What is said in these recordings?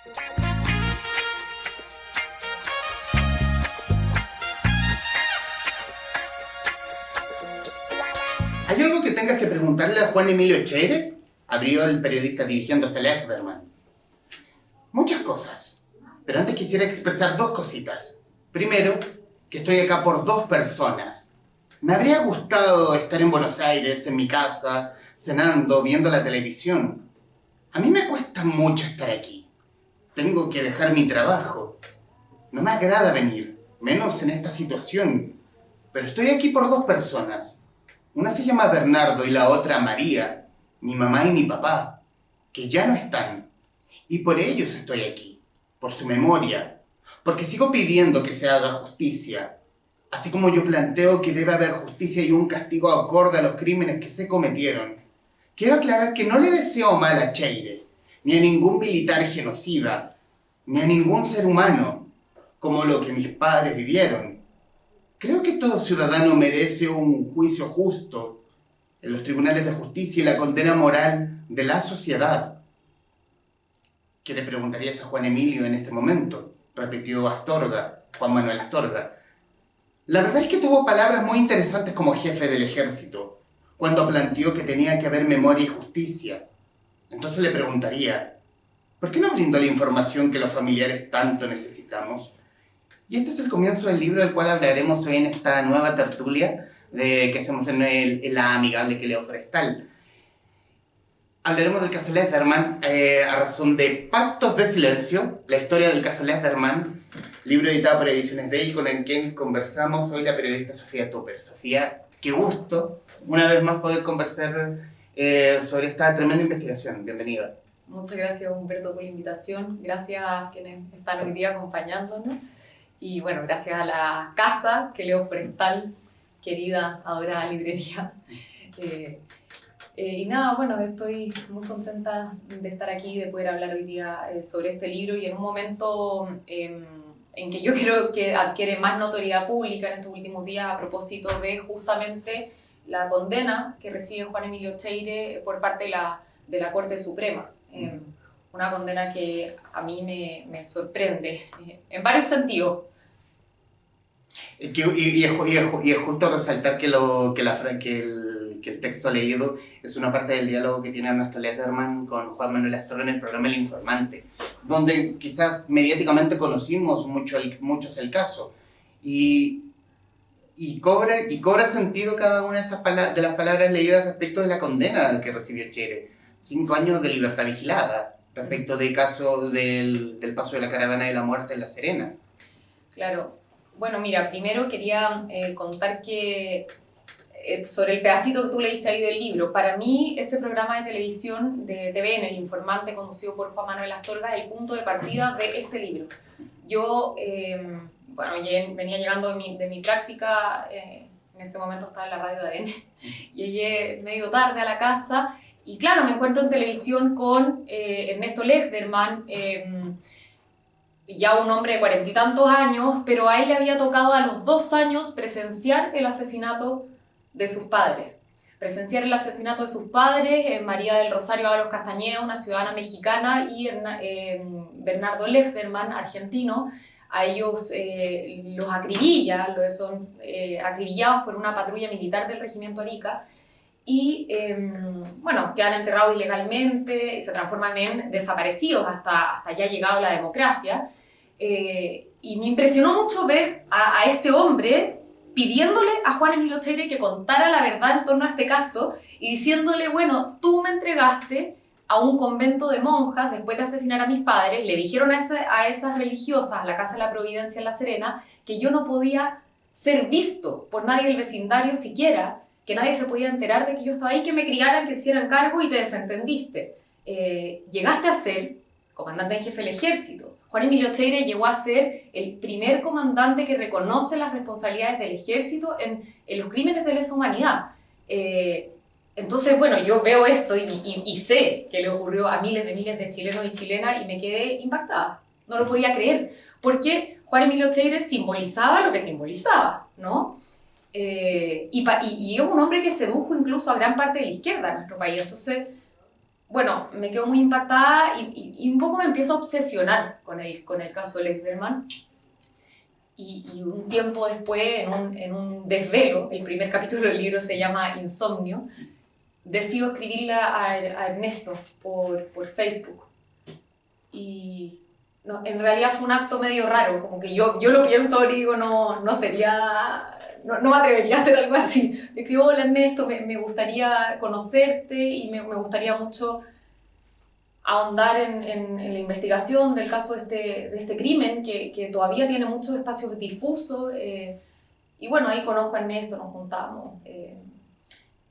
¿Hay algo que tengas que preguntarle a Juan Emilio Cheire? Abrió el periodista dirigiéndose a Lehderman. Muchas cosas, pero antes quisiera expresar dos cositas. Primero, que estoy acá por dos personas. Me habría gustado estar en Buenos Aires, en mi casa, cenando, viendo la televisión. A mí me cuesta mucho estar aquí. Tengo que dejar mi trabajo. No me agrada venir, menos en esta situación. Pero estoy aquí por dos personas. Una se llama Bernardo y la otra María, mi mamá y mi papá, que ya no están. Y por ellos estoy aquí, por su memoria, porque sigo pidiendo que se haga justicia. Así como yo planteo que debe haber justicia y un castigo acorde a los crímenes que se cometieron. Quiero aclarar que no le deseo mal a Cheire, ni a ningún militar genocida, ni a ningún ser humano, como lo que mis padres vivieron. Creo que todo ciudadano merece un juicio justo en los tribunales de justicia y la condena moral de la sociedad. ¿Qué le preguntarías a Juan Emilio en este momento? Repitió Astorga, Juan Manuel Astorga. La verdad es que tuvo palabras muy interesantes como jefe del ejército, cuando planteó que tenía que haber memoria y justicia. Entonces le preguntaría, ¿por qué no brindó la información que los familiares tanto necesitamos? Y este es el comienzo del libro del cual hablaremos hoy en esta nueva tertulia que hacemos en la amigable que Leo Forestal. Hablaremos del caso Lehderman a razón de Pactos de Silencio, la historia del caso Lehderman, libro editado por Ediciones Bell, con el que conversamos hoy la periodista Sofía Tupper. Sofía, qué gusto una vez más poder conversar sobre esta tremenda investigación. Bienvenida. Muchas gracias, Humberto, por la invitación. Gracias a quienes están hoy día acompañándonos. Y bueno, gracias a la casa que Leo Forestal, querida, adorada librería. Y nada, bueno, estoy muy contenta de estar aquí, de poder hablar hoy día sobre este libro y en un momento en que yo creo que adquiere más notoriedad pública en estos últimos días a propósito de justamente la condena que recibe Juan Emilio Cheire por parte de la Corte Suprema. Una condena que a mí me sorprende en varios sentidos. Y es justo resaltar que el texto leído es una parte del diálogo que tiene Ernesto Lehderman con Juan Manuel Astorga en el programa El Informante, donde quizás mediáticamente conocimos muchos el caso. Y cobra sentido cada una de las palabras leídas respecto de la condena que recibió Cheire. 5 años de libertad vigilada respecto del caso del paso de la caravana de la muerte en La Serena. Claro. Bueno, mira, primero quería contar que sobre el pedacito que tú leíste ahí del libro, para mí ese programa de televisión de TVN, El Informante, conducido por Juan Manuel Astorga, es el punto de partida de este libro. Yo, bueno, venía llegando de mi práctica, en ese momento estaba en la radio de ADN, llegué medio tarde a la casa y claro, me encuentro en televisión con Ernesto Lehderman, ya un hombre de 40 y tantos años, pero a él le había tocado a los 2 años presenciar el asesinato de sus padres. Presenciar el asesinato de sus padres, María del Rosario Ábalos Castañeda, una ciudadana mexicana, y Bernardo Lehderman, argentino. A ellos los acribilla, son acribillados por una patrulla militar del regimiento Arica, y bueno, quedan enterrados ilegalmente y se transforman en desaparecidos hasta ya llegado la democracia. Y me impresionó mucho ver a este hombre pidiéndole a Juan Emilio Cheire que contara la verdad en torno a este caso y diciéndole, bueno, tú me entregaste a un convento de monjas después de asesinar a mis padres, le dijeron a esas religiosas, a la Casa de la Providencia en La Serena, que yo no podía ser visto por nadie del vecindario siquiera, que nadie se podía enterar de que yo estaba ahí, que me criaran, que se hicieran cargo y te desentendiste. Llegaste a ser comandante en jefe del ejército. Juan Emilio Cheire llegó a ser el primer comandante que reconoce las responsabilidades del ejército en los crímenes de lesa humanidad. Entonces, bueno, yo veo esto y sé que le ocurrió a miles de chilenos y chilenas y me quedé impactada. No lo podía creer, porque Juan Emilio Cheire simbolizaba lo que simbolizaba, ¿no? Y es un hombre que sedujo incluso a gran parte de la izquierda en nuestro país. Entonces, bueno, me quedo muy impactada y un poco me empiezo a obsesionar con el caso Lechterman. Y un tiempo después, en un desvelo, el primer capítulo del libro se llama Insomnio, decido escribirle a Ernesto por Facebook. Y no, en realidad fue un acto medio raro, como que yo lo pienso ahora y digo, no sería... No me atrevería a hacer algo así. Le escribo: hola Ernesto, me gustaría conocerte y me gustaría mucho ahondar en la investigación del caso de este crimen que todavía tiene muchos espacios difusos. Y bueno, ahí conozco a Ernesto, nos juntamos.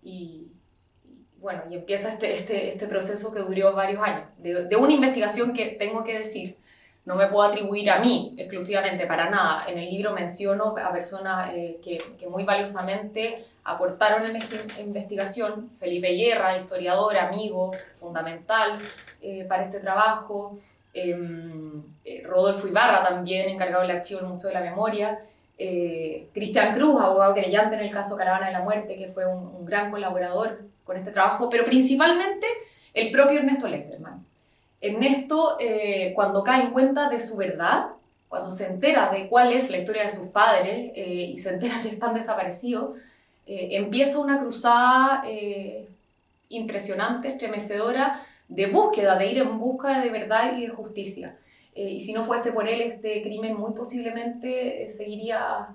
Y bueno, y empieza este proceso que duró varios años, de una investigación que, tengo que decir, no me puedo atribuir a mí exclusivamente para nada. En el libro menciono a personas que muy valiosamente aportaron en esta investigación. Felipe Guerra, historiador, amigo, fundamental para este trabajo. Rodolfo Ibarra, también encargado del archivo del Museo de la Memoria. Cristian Cruz, abogado querellante en el caso Caravana de la Muerte, que fue un gran colaborador con este trabajo, pero principalmente el propio Ernesto Lechterman. Ernesto, cuando cae en cuenta de su verdad, cuando se entera de cuál es la historia de sus padres y se entera que están desaparecidos, empieza una cruzada impresionante, estremecedora, de búsqueda, de ir en busca de verdad y de justicia. Y si no fuese por él, este crimen muy posiblemente seguiría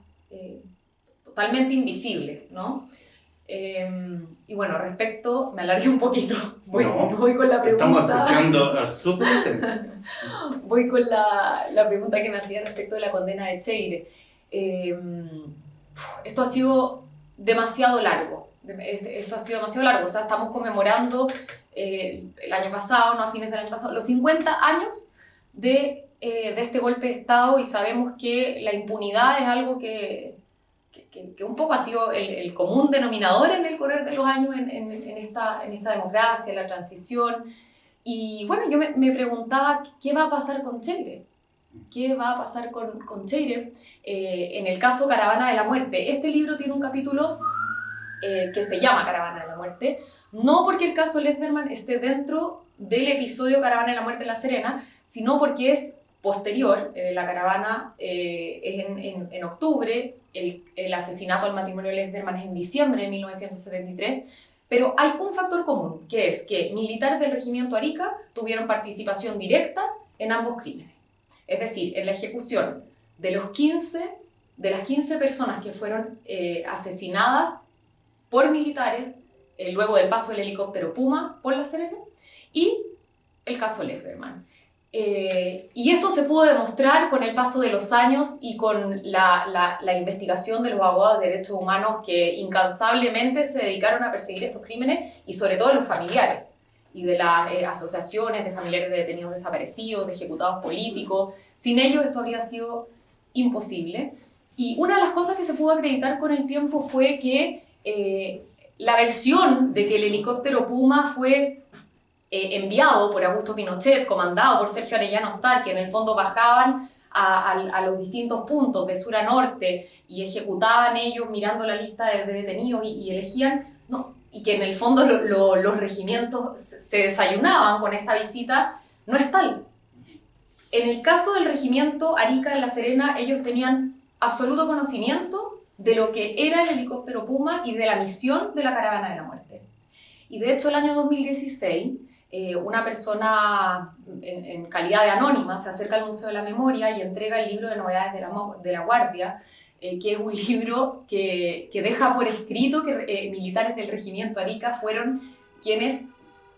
totalmente invisible, ¿no? Y bueno, respecto, me alargué un poquito, voy con la pregunta. Estamos escuchando súper atento. Voy con la pregunta que me hacía respecto de la condena de Cheire. Esto ha sido demasiado largo. O sea, estamos conmemorando el año pasado, no a fines del año pasado, los 50 años de este golpe de Estado, y sabemos que la impunidad es algo que un poco ha sido el común denominador en el correr de los años en esta democracia, la transición. Y bueno, yo me preguntaba qué va a pasar con Cheire. ¿Qué va a pasar con Cheire? En el caso Caravana de la Muerte, este libro tiene un capítulo que se llama Caravana de la Muerte, no porque el caso Lechterman esté dentro del episodio Caravana de la Muerte en La Serena, sino porque es posterior. La caravana es en octubre, el asesinato al matrimonio de Lechterman es en diciembre de 1973, pero hay un factor común, que es que militares del regimiento Arica tuvieron participación directa en ambos crímenes. Es decir, en la ejecución de las 15 personas que fueron asesinadas por militares luego del paso del helicóptero Puma por La Serena, y el caso Lechterman. Y esto se pudo demostrar con el paso de los años y con la investigación de los abogados de derechos humanos que incansablemente se dedicaron a perseguir estos crímenes, y sobre todo de los familiares y de las asociaciones de familiares de detenidos desaparecidos, de ejecutados políticos. Sin ellos esto habría sido imposible. Y una de las cosas que se pudo acreditar con el tiempo fue que la versión de que el helicóptero Puma fue enviado por Augusto Pinochet, comandado por Sergio Arellano Starr, que en el fondo bajaban a los distintos puntos de sur a norte y ejecutaban ellos mirando la lista de detenidos y elegían, no, y que en el fondo los regimientos se desayunaban con esta visita, no es tal. En el caso del regimiento Arica de La Serena, ellos tenían absoluto conocimiento de lo que era el helicóptero Puma y de la misión de la Caravana de la Muerte. Y de hecho, el año 2016, una persona en calidad de anónima se acerca al Museo de la Memoria y entrega el libro de novedades de la Guardia, que es un libro que deja por escrito que militares del regimiento Arica fueron quienes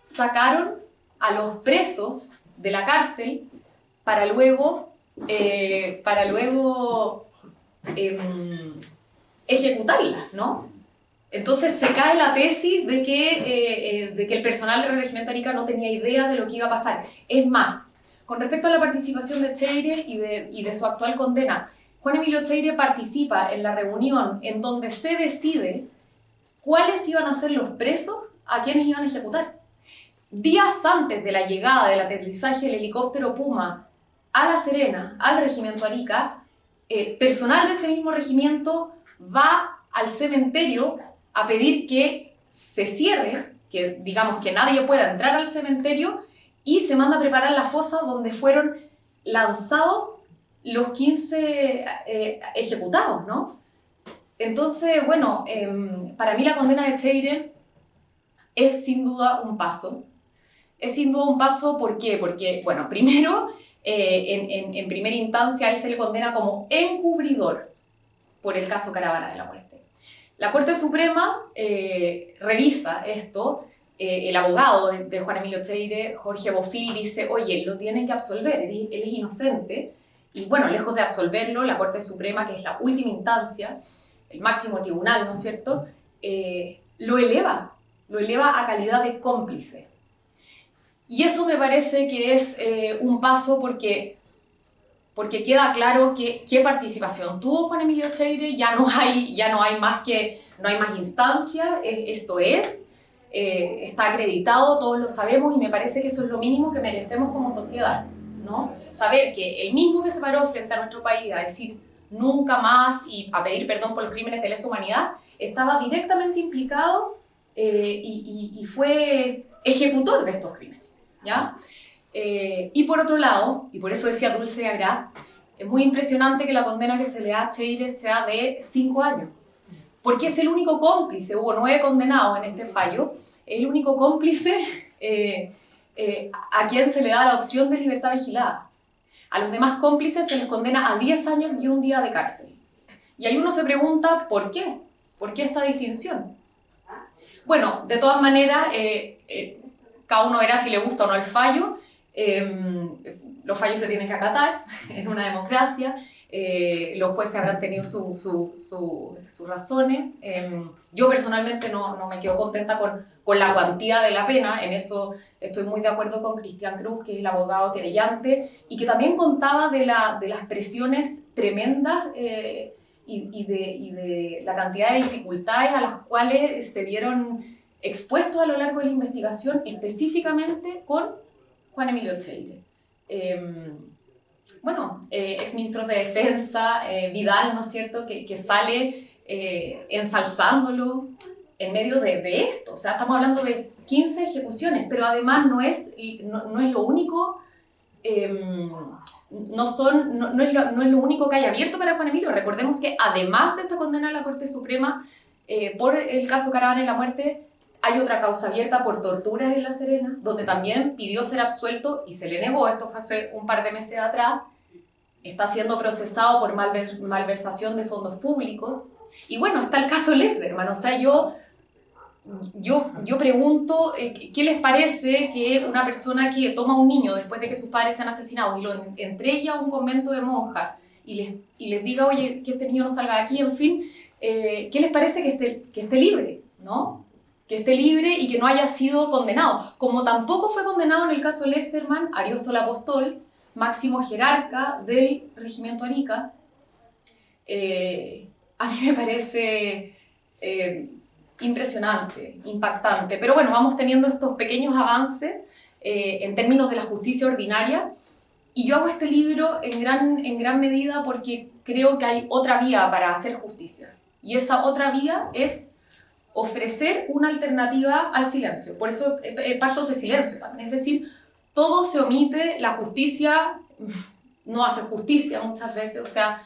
sacaron a los presos de la cárcel para luego ejecutarlas, ¿no? Entonces se cae la tesis de que el personal del regimiento Arica no tenía idea de lo que iba a pasar. Es más, con respecto a la participación de Cheire y de su actual condena, Juan Emilio Cheire participa en la reunión en donde se decide cuáles iban a ser los presos a quienes iban a ejecutar. Días antes de la llegada del aterrizaje del helicóptero Puma a La Serena, al regimiento Arica, personal de ese mismo regimiento va al cementerio a pedir que se cierre digamos que nadie pueda entrar al cementerio, y se manda a preparar la fosa donde fueron lanzados los 15 ejecutados, ¿no? Entonces, bueno, para mí la condena de Echeire es sin duda un paso. Es sin duda un paso, ¿por qué? Porque, bueno, primero, en primera instancia, a él se le condena como encubridor por el caso Caravana de la Muerte. La Corte Suprema revisa esto. El abogado de Juan Emilio Echeire, Jorge Bofill, dice, oye, lo tienen que absolver, él es inocente. Y bueno, lejos de absolverlo, la Corte Suprema, que es la última instancia, el máximo tribunal, ¿no es cierto?, lo eleva a calidad de cómplice. Y eso me parece que es un paso porque queda claro qué participación tuvo Juan Emilio Echeire. Ya no hay más instancia, esto está acreditado, todos lo sabemos, y me parece que eso es lo mínimo que merecemos como sociedad, ¿no? Saber que el mismo que se paró frente a nuestro país a decir nunca más y a pedir perdón por los crímenes de lesa humanidad, estaba directamente implicado y fue ejecutor de estos crímenes, ¿ya? Y por otro lado, y por eso decía Dulce de Agraz, es muy impresionante que la condena que se le da a Echeire sea de 5 años, porque es el único cómplice. Hubo 9 condenados en este fallo, es el único cómplice a quien se le da la opción de libertad vigilada. A los demás cómplices se les condena a 10 años y 1 día de cárcel. Y ahí uno se pregunta, ¿por qué? ¿Por qué esta distinción? Bueno, de todas maneras, cada uno verá si le gusta o no el fallo. Los fallos se tienen que acatar en una democracia. Los jueces habrán tenido sus razones. Yo personalmente no me quedo contenta con la cuantía de la pena. En eso estoy muy de acuerdo con Cristian Cruz, que es el abogado querellante, y que también contaba de las presiones tremendas y de la cantidad de dificultades a las cuales se vieron expuestos a lo largo de la investigación, específicamente con Juan Emilio Echeire. Exministros de Defensa, Vidal, ¿no es cierto?, que sale ensalzándolo en medio de esto. O sea, estamos hablando de 15 ejecuciones, pero además no es lo único, no es lo único que hay abierto para Juan Emilio. Recordemos que además de esta condena a la Corte Suprema por el caso Caravana de la Muerte, hay otra causa abierta por torturas en La Serena, donde también pidió ser absuelto y se le negó. Esto fue hace un par de meses atrás. Está siendo procesado por malversación de fondos públicos. Y bueno, está el caso Lechterman. O sea, yo pregunto, ¿qué les parece que una persona que toma a un niño después de que sus padres sean asesinados y lo entregue a un convento de monjas y les diga, oye, que este niño no salga de aquí, en fin, ¿qué les parece que esté libre, ¿no? Que esté libre y que no haya sido condenado? Como tampoco fue condenado en el caso Lechterman Ariosto Apóstol, máximo jerarca del regimiento Arica. A mí me parece impresionante, impactante. Pero bueno, vamos teniendo estos pequeños avances en términos de la justicia ordinaria. Y yo hago este libro en gran medida porque creo que hay otra vía para hacer justicia. Y esa otra vía es ofrecer una alternativa al silencio. Por eso pactos de silencio también. Es decir, todo se omite, la justicia no hace justicia muchas veces. O sea,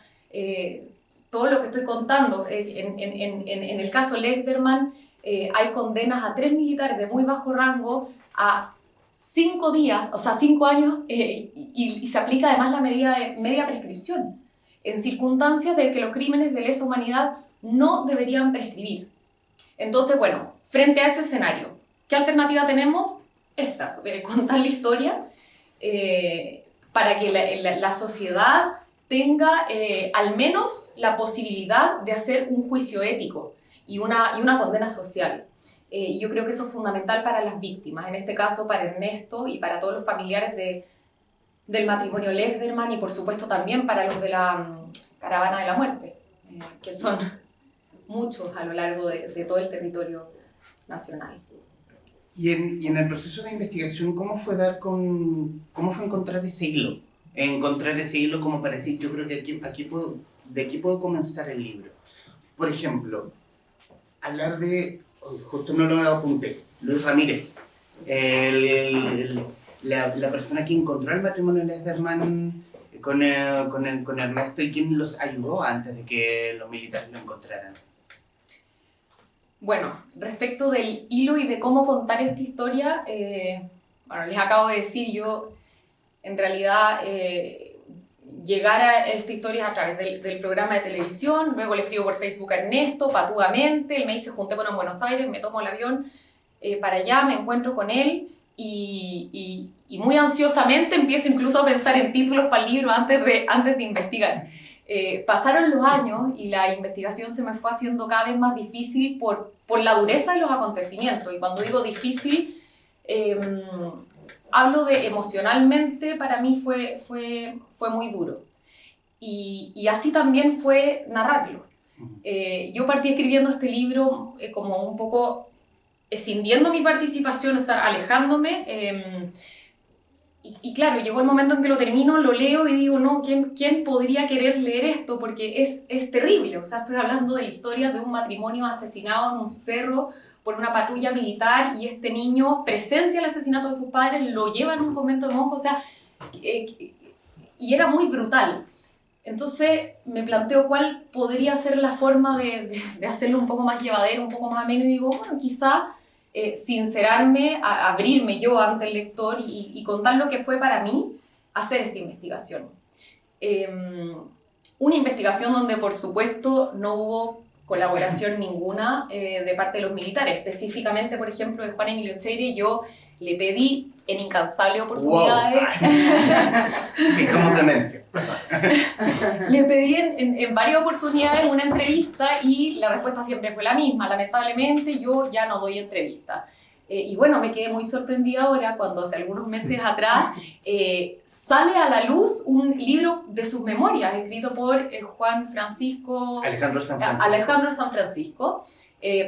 todo lo que estoy contando, en el caso Lechterman, hay condenas a 3 militares de muy bajo rango a 5 días, o sea, 5 años, y se aplica además la medida de media prescripción, en circunstancias de que los crímenes de lesa humanidad no deberían prescribir. Entonces, bueno, frente a ese escenario, ¿qué alternativa tenemos? Esta, contar la historia para que la sociedad tenga al menos la posibilidad de hacer un juicio ético y una condena social. Yo creo que eso es fundamental para las víctimas, en este caso para Ernesto y para todos los familiares del matrimonio Lechterman, y por supuesto también para los de la Caravana de la Muerte, que son muchos a lo largo de todo el territorio nacional. Y en el proceso de investigación, ¿cómo fue encontrar ese hilo? Encontrar ese hilo como para decir, yo creo que de aquí puedo comenzar el libro. Por ejemplo, hablar de Justo no lo apunté. Luis Ramírez. La persona que encontró el matrimonio Lederman con Ernesto y quien los ayudó antes de que los militares lo encontraran. Bueno, respecto del hilo y de cómo contar esta historia, bueno, les acabo de decir, yo en realidad llegar a esta historia a través del programa de televisión, luego le escribo por Facebook a Ernesto, patudamente, él me dice, juntémonos en Buenos Aires, me tomo el avión para allá, me encuentro con él y muy ansiosamente empiezo incluso a pensar en títulos para el libro antes de investigar. Pasaron los años y la investigación se me fue haciendo cada vez más difícil por la dureza de los acontecimientos. Y cuando digo difícil, hablo de emocionalmente, para mí fue muy duro. Y así también fue narrarlo. Yo partí escribiendo este libro como un poco escindiendo mi participación, o sea, alejándome. Y claro, llegó el momento en que lo termino, lo leo y digo, no, ¿quién podría querer leer esto? Porque es terrible. O sea, estoy hablando de la historia de un matrimonio asesinado en un cerro por una patrulla militar y este niño presencia el asesinato de sus padres, lo lleva en un convento de monjas, o sea, y era muy brutal. Entonces me planteo cuál podría ser la forma de hacerlo un poco más llevadero, un poco más ameno, y digo, bueno, quizá sincerarme, abrirme yo ante el lector y contar lo que fue para mí hacer esta investigación. Una investigación donde, por supuesto, no hubo colaboración ninguna de parte de los militares. Específicamente, por ejemplo, de Juan Emilio Cheire, yo le pedí en incansables oportunidades... Wow. Fijamos demencia. Le pedí en varias oportunidades una entrevista y la respuesta siempre fue la misma. Lamentablemente, yo ya no doy entrevista. Y bueno, me quedé muy sorprendida ahora cuando hace algunos meses atrás sale a la luz un libro de sus memorias escrito por Alejandro San Francisco,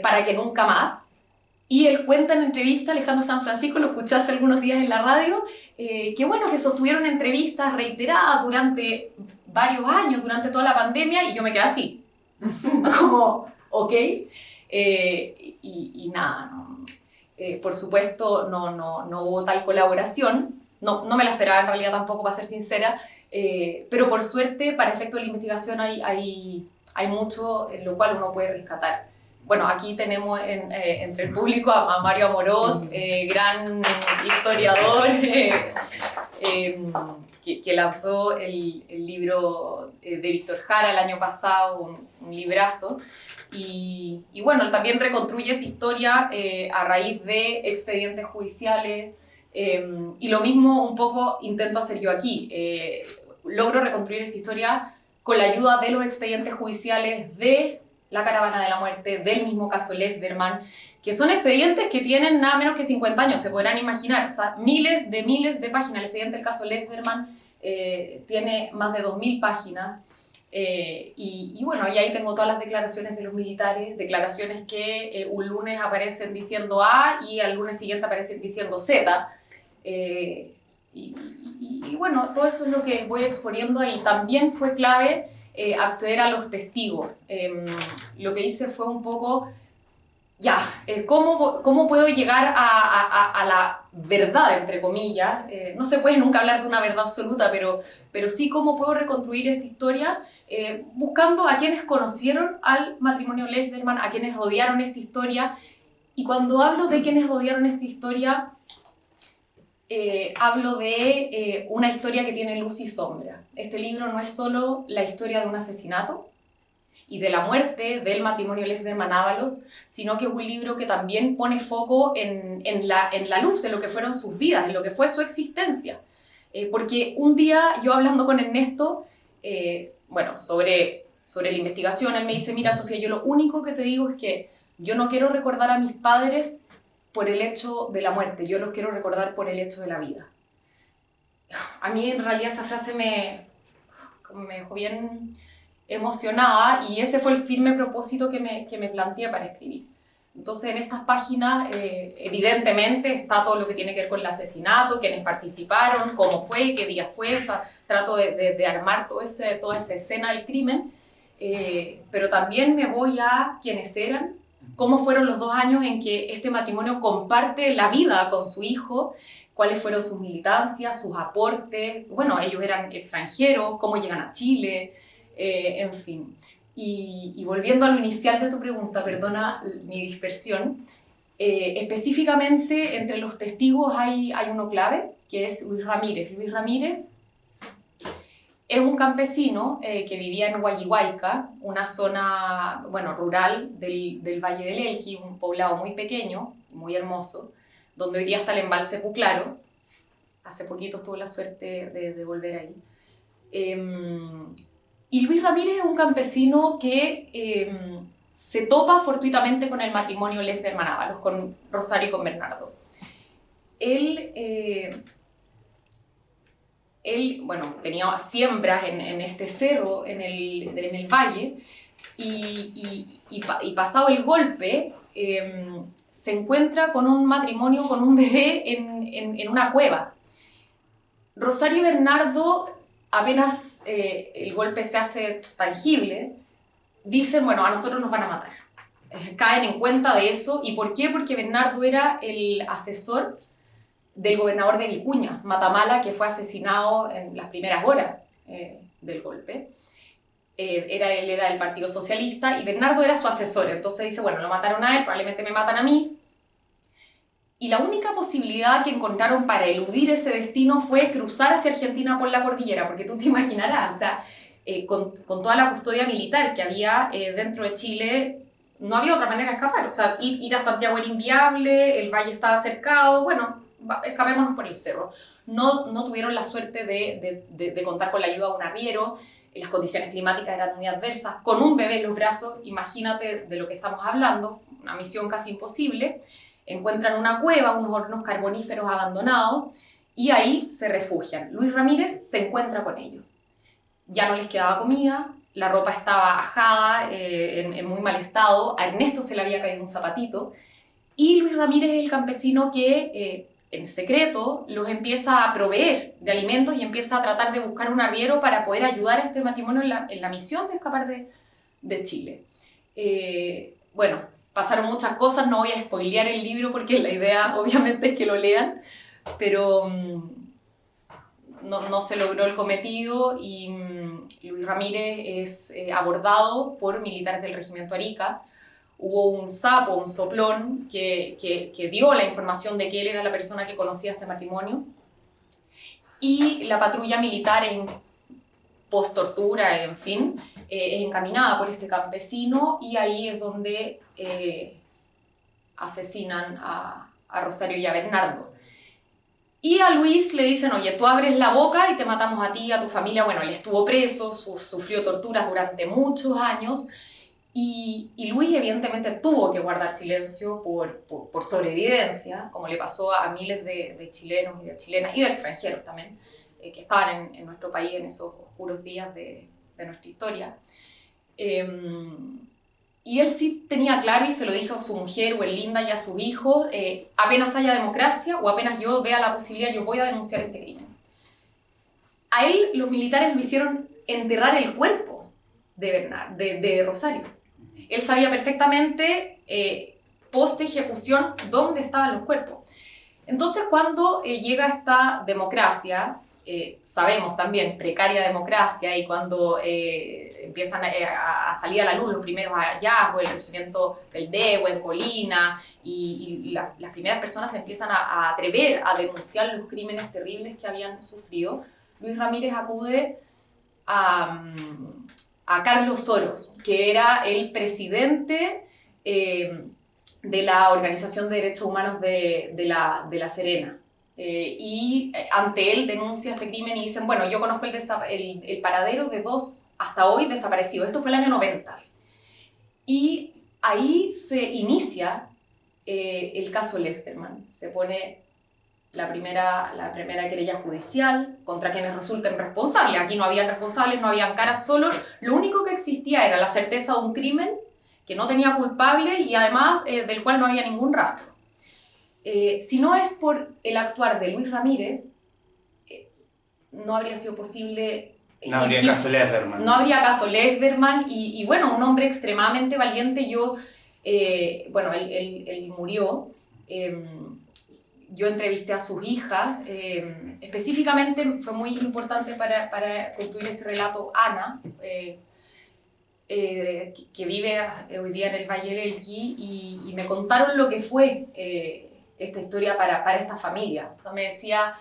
Para que nunca más. Y él cuenta en entrevista, Alejandro San Francisco, lo escuché hace algunos días en la radio, que bueno, que sostuvieron entrevistas reiteradas durante varios años, durante toda la pandemia, y yo me quedé así, como, ok, y nada, no. Por supuesto no hubo tal colaboración, no me la esperaba en realidad tampoco, para ser sincera, pero por suerte, para efecto de la investigación hay mucho en lo cual uno puede rescatar. Bueno, aquí tenemos entre el público a Mario Amorós, gran historiador, que lanzó el libro de Víctor Jara el año pasado, un librazo. Y bueno, él también reconstruye esa historia a raíz de expedientes judiciales, y lo mismo un poco intento hacer yo aquí. Logro reconstruir esta historia con la ayuda de los expedientes judiciales de la Caravana de la Muerte, del mismo caso Lederman, que son expedientes que tienen nada menos que 50 años, se podrán imaginar, o sea, miles de páginas. El expediente del caso Lederman tiene más de 2000 páginas, y bueno, y ahí tengo todas las declaraciones de los militares, declaraciones que un lunes aparecen diciendo A y al lunes siguiente aparecen diciendo Z, y bueno, todo eso es lo que voy exponiendo ahí. También fue clave acceder a los testigos. Lo que hice fue un poco, ¿cómo puedo llegar a la verdad, entre comillas? No se puede nunca hablar de una verdad absoluta, pero sí cómo puedo reconstruir esta historia, buscando a quienes conocieron al matrimonio Lederman, a quienes rodearon esta historia. Y cuando hablo de quienes rodearon esta historia, hablo de una historia que tiene luz y sombra. Este libro no es solo la historia de un asesinato y de la muerte del matrimonio Lederman Ábalos, sino que es un libro que también pone foco en la luz, en lo que fueron sus vidas, en lo que fue su existencia. Porque un día yo hablando con Ernesto, sobre la investigación, él me dice, mira Sofía, yo lo único que te digo es que yo no quiero recordar a mis padres por el hecho de la muerte, yo los quiero recordar por el hecho de la vida. A mí en realidad esa frase me dejó bien emocionada, y ese fue el firme propósito que me planteé para escribir. Entonces en estas páginas evidentemente está todo lo que tiene que ver con el asesinato, quiénes participaron, cómo fue, qué día fue, o sea, trato de armar toda esa escena del crimen, pero también me voy a quiénes eran cómo fueron los 2 años en que este matrimonio comparte la vida con su hijo, cuáles fueron sus militancias, sus aportes, bueno, ellos eran extranjeros, cómo llegan a Chile, en fin. Y volviendo a lo inicial de tu pregunta, perdona mi dispersión, específicamente entre los testigos hay uno clave, que es Luis Ramírez. Luis Ramírez es un campesino que vivía en Huallihuayca, una zona, bueno, rural del Valle del Elqui, un poblado muy pequeño, muy hermoso, donde hoy día está el embalse Puclaro. Hace poquito tuve la suerte de volver ahí. Y Luis Ramírez es un campesino que se topa fortuitamente con el matrimonio Lesberman-Ábalos, con Rosario y con Bernardo. Él, bueno, tenía siembras en este cerro, en el valle, y pasado el golpe, se encuentra con un matrimonio, con un bebé en una cueva. Rosario y Bernardo, apenas el golpe se hace tangible, dicen, bueno, a nosotros nos van a matar. Caen en cuenta de eso. ¿Y por qué? Porque Bernardo era el asesor del gobernador de Vicuña, Matamala, que fue asesinado en las primeras horas del golpe. Él era del Partido Socialista y Bernardo era su asesor. Entonces dice, bueno, lo mataron a él, probablemente me matan a mí. Y la única posibilidad que encontraron para eludir ese destino fue cruzar hacia Argentina por la cordillera, porque tú te imaginarás, o sea, con toda la custodia militar que había dentro de Chile, no había otra manera de escapar. O sea, ir a Santiago era inviable, el valle estaba cercado, bueno, escapémonos por el cerro. No tuvieron la suerte de contar con la ayuda de un arriero, las condiciones climáticas eran muy adversas, con un bebé en los brazos, imagínate de lo que estamos hablando, una misión casi imposible. Encuentran una cueva, unos hornos carboníferos abandonados, y ahí se refugian. Luis Ramírez se encuentra con ellos. Ya no les quedaba comida, la ropa estaba ajada, en muy mal estado, a Ernesto se le había caído un zapatito, y Luis Ramírez es el campesino que en secreto los empieza a proveer de alimentos y empieza a tratar de buscar un arriero para poder ayudar a este matrimonio en la misión de escapar de Chile. Bueno, pasaron muchas cosas, no voy a spoilear el libro porque la idea obviamente es que lo lean, pero no se logró el cometido y Luis Ramírez es abordado por militares del regimiento Arica. Hubo un sapo, un soplón, que dio la información de que él era la persona que conocía este matrimonio. Y la patrulla militar, post-tortura, en fin, es encaminada por este campesino y ahí es donde asesinan a Rosario y a Bernardo. Y a Luis le dicen, oye, tú abres la boca y te matamos a ti y a tu familia. Bueno, él estuvo preso, sufrió torturas durante muchos años. Y Luis evidentemente tuvo que guardar silencio por sobrevivencia, como le pasó a miles de chilenos y de chilenas y de extranjeros también, que estaban en nuestro país en esos oscuros días de nuestra historia. Y él sí tenía claro, y se lo dijo a su mujer, Linda, y a sus hijos, apenas haya democracia o apenas yo vea la posibilidad, yo voy a denunciar este crimen. A él los militares lo hicieron enterrar el cuerpo de Rosario. Él sabía perfectamente, post-ejecución, dónde estaban los cuerpos. Entonces, cuando llega esta democracia, sabemos también, precaria democracia, y cuando empiezan a salir a la luz los primeros hallazgos, el regimiento del Dehue, en Colina, y las primeras personas se empiezan a atrever a denunciar los crímenes terribles que habían sufrido, Luis Ramírez acude a Carlos Soros, que era el presidente de la Organización de Derechos Humanos de La Serena. Y ante él denuncia este crimen y dicen, bueno, yo conozco el paradero de 2 hasta hoy desaparecidos. Esto fue el año 90. Y ahí se inicia el caso Lechterman. Se pone la primera querella judicial contra quienes resulten responsables. Aquí no habían responsables, no habían caras, solo lo único que existía era la certeza de un crimen que no tenía culpable y además del cual no había ningún rastro. Si no es por el actuar de Luis Ramírez, no habría sido posible... No habría caso Lesberman. No habría caso Lesberman y bueno, un hombre extremadamente valiente. Yo Bueno, él murió. Yo entrevisté a sus hijas. Específicamente fue muy importante para construir este relato Ana, que vive hoy día en el Valle del Elqui, y me contaron lo que fue esta historia para esta familia. O sea, me decía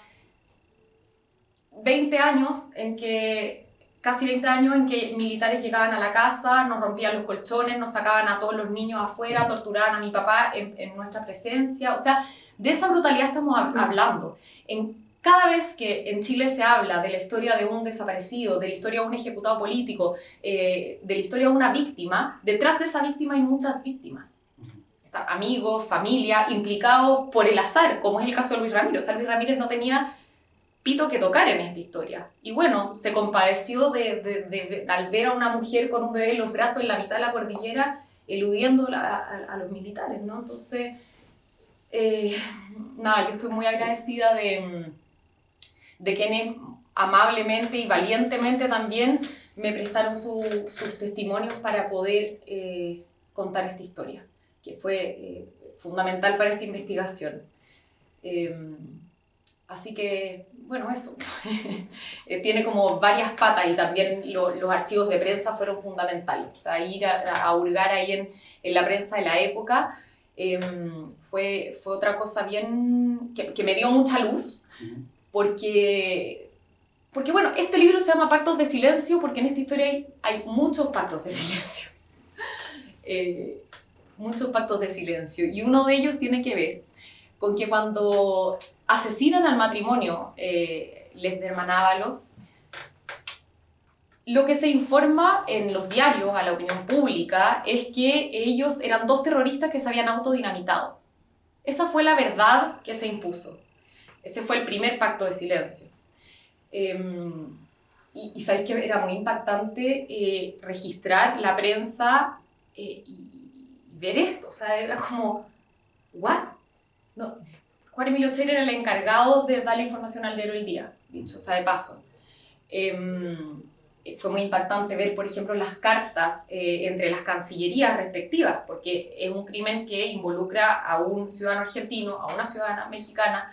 casi 20 años en que militares llegaban a la casa, nos rompían los colchones, nos sacaban a todos los niños afuera, torturaban a mi papá en nuestra presencia. O sea, de esa brutalidad estamos hablando. Cada vez que en Chile se habla de la historia de un desaparecido, de la historia de un ejecutado político, de la historia de una víctima, detrás de esa víctima hay muchas víctimas. Amigos, familia, implicados por el azar, como es el caso de Luis Ramírez. O sea, Luis Ramírez no tenía pito que tocar en esta historia. Y bueno, se compadeció al ver a una mujer con un bebé en los brazos en la mitad de la cordillera, eludiendo a los militares, ¿no? Entonces, nada, yo estoy muy agradecida de quienes amablemente y valientemente también me prestaron sus testimonios para poder contar esta historia, que fue fundamental para esta investigación. Así que, bueno, eso. Tiene como varias patas, y también los archivos de prensa fueron fundamentales. O sea, ir a hurgar ahí en la prensa de la época fue otra cosa bien que me dio mucha luz, porque, bueno, este libro se llama Pactos de Silencio porque en esta historia hay muchos pactos de silencio. Muchos pactos de silencio. Y uno de ellos tiene que ver con que cuando asesinan al matrimonio Lesderman Ábalos, lo que se informa en los diarios a la opinión pública es que ellos eran dos terroristas que se habían autodinamitado. Esa fue la verdad que se impuso. Ese fue el primer pacto de silencio. Y sabéis que era muy impactante registrar la prensa y ver esto. O sea, era como, ¿what? No. Juan Emilio Cheire era el encargado de darle información al diario El Día, dicho sea de paso. Fue muy impactante ver, por ejemplo, las cartas entre las cancillerías respectivas, porque es un crimen que involucra a un ciudadano argentino, a una ciudadana mexicana,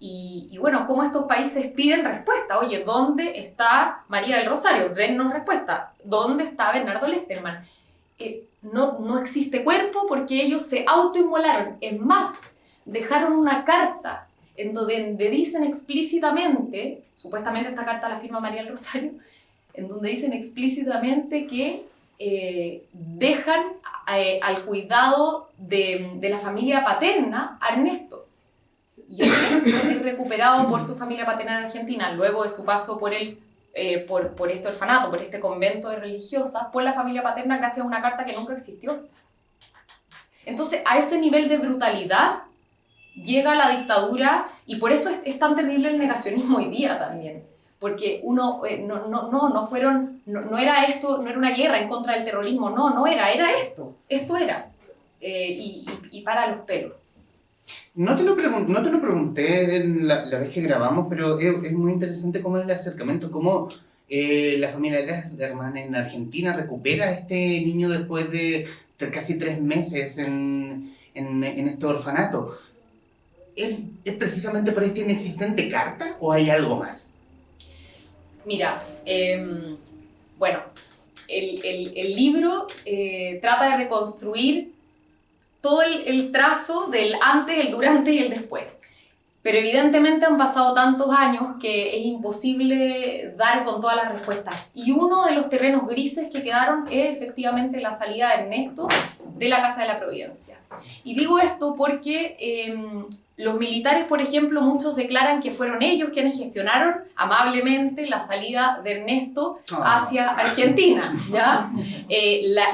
y bueno, cómo estos países piden respuesta. Oye, ¿dónde está María del Rosario? Dennos respuesta. ¿Dónde está Bernardo Lesderman? No existe cuerpo porque ellos se autoinmolaron. Es más, dejaron una carta en donde dicen explícitamente, supuestamente esta carta la firma María del Rosario, en donde dicen explícitamente que dejan al cuidado de la familia paterna a Ernesto. Y Ernesto es recuperado por su familia paterna en Argentina, luego de su paso por este orfanato, por este convento de religiosas, por la familia paterna gracias a una carta que nunca existió. Entonces, a ese nivel de brutalidad llega la dictadura, y por eso es tan terrible el negacionismo hoy día también. Porque no era esto, no era una guerra en contra del terrorismo, no era esto era. Y para los pelos. No te lo pregunté en la vez que grabamos, pero es muy interesante cómo es el acercamiento, cómo la familia Lesderman en Argentina recupera a este niño después de casi 3 meses en este orfanato. ¿Es precisamente por esta inexistente carta o hay algo más? Mira, bueno, el libro trata de reconstruir todo el trazo del antes, el durante y el después. Pero evidentemente han pasado tantos años que es imposible dar con todas las respuestas. Y uno de los terrenos grises que quedaron es efectivamente la salida de Ernesto de la Casa de la Providencia. Y digo esto porque los militares, por ejemplo, muchos declaran que fueron ellos quienes gestionaron amablemente la salida de Ernesto hacia Argentina, ¿ya?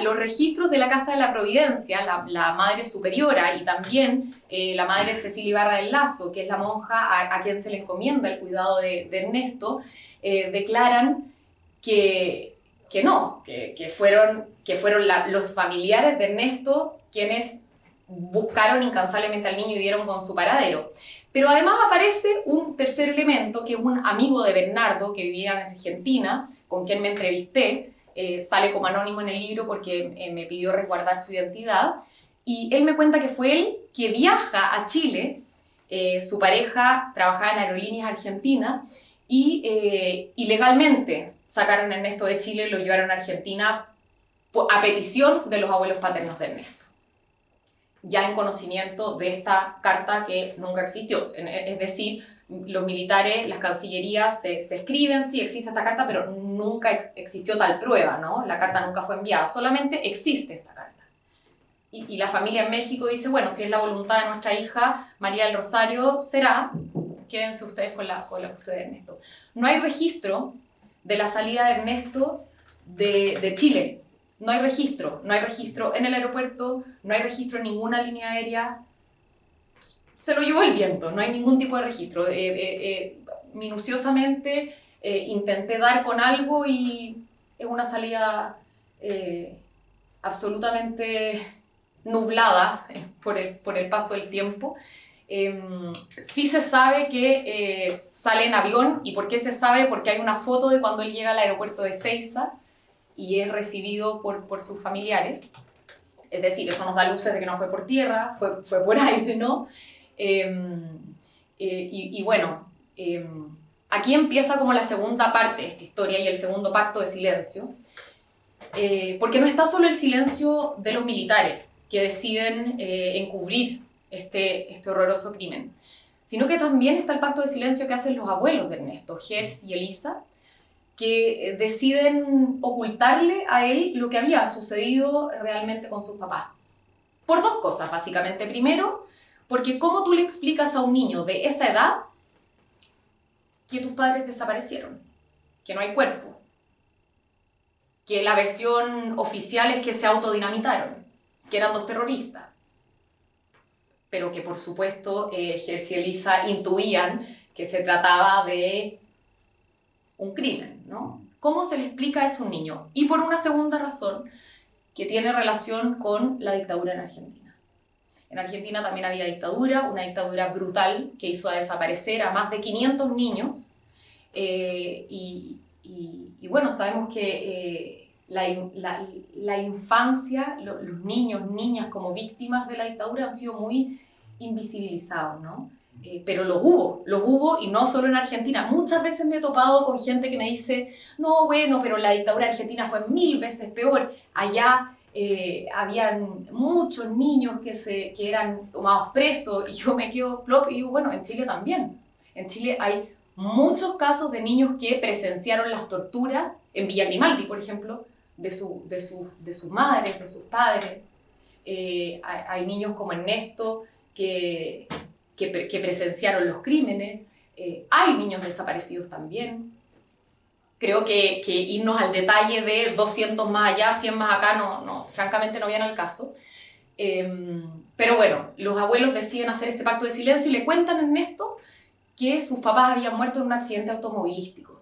Los registros de la Casa de la Providencia, la Madre Superiora y también la Madre Cecilia Ibarra del Lazo, que es la monja a quien se le encomienda el cuidado de Ernesto, declaran que fueron los familiares de Ernesto quienes buscaron incansablemente al niño y dieron con su paradero. Pero además aparece un tercer elemento, que es un amigo de Bernardo que vivía en Argentina, con quien me entrevisté, sale como anónimo en el libro porque me pidió resguardar su identidad, Y él me cuenta que fue él que viaja a Chile, su pareja trabajaba en Aerolíneas Argentinas, y ilegalmente sacaron a Ernesto de Chile y lo llevaron a Argentina a petición de los abuelos paternos de Ernesto, ya en conocimiento de esta carta que nunca existió. Es decir, los militares, las cancillerías se escriben, sí, existe esta carta, pero nunca existió tal prueba, ¿no? La carta nunca fue enviada, solamente existe esta carta. Y la familia en México dice, bueno, si es la voluntad de nuestra hija María del Rosario, será, quédense ustedes con la custodia de Ernesto. No hay registro de la salida de Ernesto de Chile. No hay registro en el aeropuerto, no hay registro en ninguna línea aérea. Se lo llevó el viento, no hay ningún tipo de registro. Minuciosamente intenté dar con algo y es una salida absolutamente nublada por el paso del tiempo. Sí se sabe que sale en avión. ¿Y por qué se sabe? Porque hay una foto de cuando él llega al aeropuerto de Ezeiza y es recibido por sus familiares. Es decir, eso nos da luces de que no fue por tierra, fue por aire, ¿no? Y bueno, aquí empieza como la segunda parte de esta historia y el segundo pacto de silencio, porque no está solo el silencio de los militares que deciden encubrir este horroroso crimen, sino que también está el pacto de silencio que hacen los abuelos de Ernesto, Gers y Elisa, que deciden ocultarle a él lo que había sucedido realmente con sus papás. Por dos cosas, básicamente. Primero, porque ¿cómo tú le explicas a un niño de esa edad que tus padres desaparecieron? Que no hay cuerpo. Que la versión oficial es que se autodinamitaron, que eran dos terroristas. Pero que, por supuesto, Gers y Elisa intuían que se trataba de un crimen, ¿no? ¿Cómo se le explica eso a un niño? Y por una segunda razón, que tiene relación con la dictadura en Argentina. En Argentina también había dictadura, una dictadura brutal que hizo desaparecer a más de 500 niños. Y bueno, sabemos que la infancia, los niños, niñas como víctimas de la dictadura han sido muy invisibilizados, ¿no? Pero los hubo y no solo en Argentina. Muchas veces me he topado con gente que me dice, no, bueno, pero la dictadura argentina fue 1000 veces peor. Allá habían muchos niños que eran tomados presos, y yo me quedo plop y digo, bueno, en Chile también. En Chile hay muchos casos de niños que presenciaron las torturas en Villa Grimaldi, por ejemplo, de sus madres, de sus padres. Hay niños como Ernesto que presenciaron los crímenes. Hay niños desaparecidos también. Creo que irnos al detalle de 200 más allá, 100 más acá, francamente no viene al caso. Pero bueno, los abuelos deciden hacer este pacto de silencio y le cuentan a Ernesto que sus papás habían muerto en un accidente automovilístico.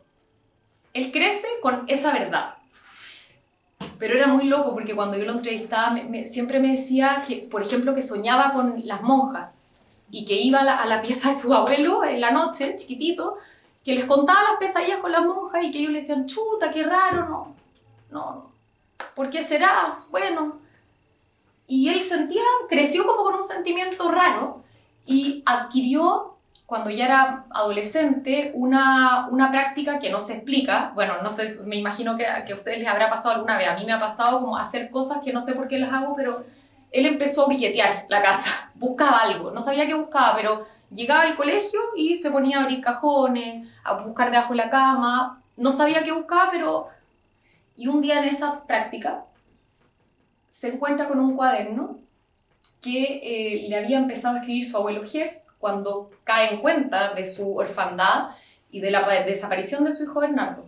Él crece con esa verdad. Pero era muy loco porque cuando yo lo entrevistaba siempre me decía que, por ejemplo, que soñaba con las monjas y que iba a la pieza de su abuelo en la noche, chiquitito, que les contaba las pesadillas con las monjas y que ellos le decían, chuta, qué raro, no, ¿por qué será? Bueno, y él creció como con un sentimiento raro y adquirió, cuando ya era adolescente, una práctica que no se explica. Bueno, no sé, me imagino que a ustedes les habrá pasado alguna vez. A mí me ha pasado como hacer cosas que no sé por qué las hago, pero él empezó a brilletear la casa, buscaba algo, no sabía qué buscaba, pero llegaba al colegio y se ponía a abrir cajones, a buscar debajo de la cama, no sabía qué buscaba, pero... Y un día en esa práctica se encuentra con un cuaderno que le había empezado a escribir su abuelo Gers cuando cae en cuenta de su orfandad y de la desaparición de su hijo Bernardo.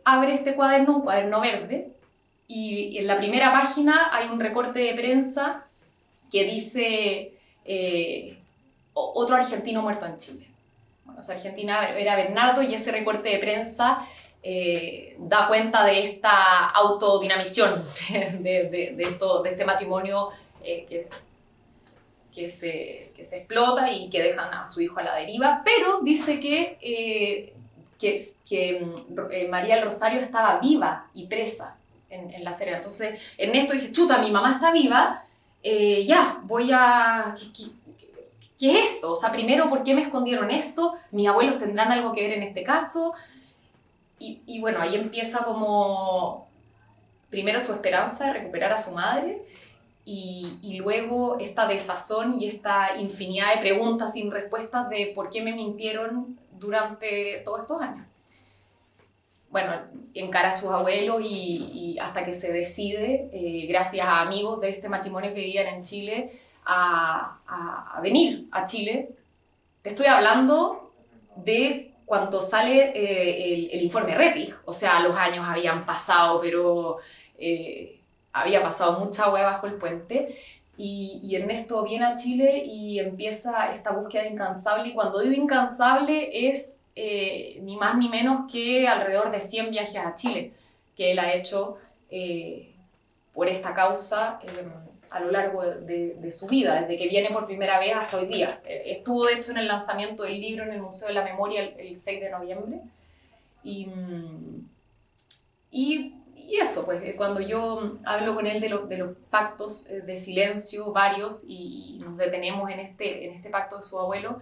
Abre este cuaderno, un cuaderno verde, y en la primera página hay un recorte de prensa que dice otro argentino muerto en Chile. Bueno, esa Argentina era Bernardo y ese recorte de prensa da cuenta de esta autodinamición de este matrimonio que se explota y que dejan a su hijo a la deriva, pero dice que María del Rosario estaba viva y presa en La Serena. Entonces Ernesto dice, chuta, mi mamá está viva, ya, voy a... ¿Qué es esto? O sea, primero, ¿por qué me escondieron esto? ¿Mis abuelos tendrán algo que ver en este caso? Y bueno, ahí empieza como, primero su esperanza de recuperar a su madre y luego esta desazón y esta infinidad de preguntas sin respuestas de por qué me mintieron durante todos estos años. Bueno, encara a sus abuelos y hasta que se decide, gracias a amigos de este matrimonio que vivían en Chile, a venir a Chile. Te estoy hablando de cuando sale el informe Rettig, o sea, los años habían pasado, pero había pasado mucha agua bajo el puente, y Ernesto viene a Chile y empieza esta búsqueda incansable, y cuando digo incansable es ni más ni menos que alrededor de 100 viajes a Chile, que él ha hecho por esta causa a lo largo de su vida, desde que viene por primera vez hasta hoy día. Estuvo de hecho en el lanzamiento del libro en el Museo de la Memoria el 6 de noviembre. Y eso, pues cuando yo hablo con él de los pactos de silencio, varios, y nos detenemos en este pacto de su abuelo,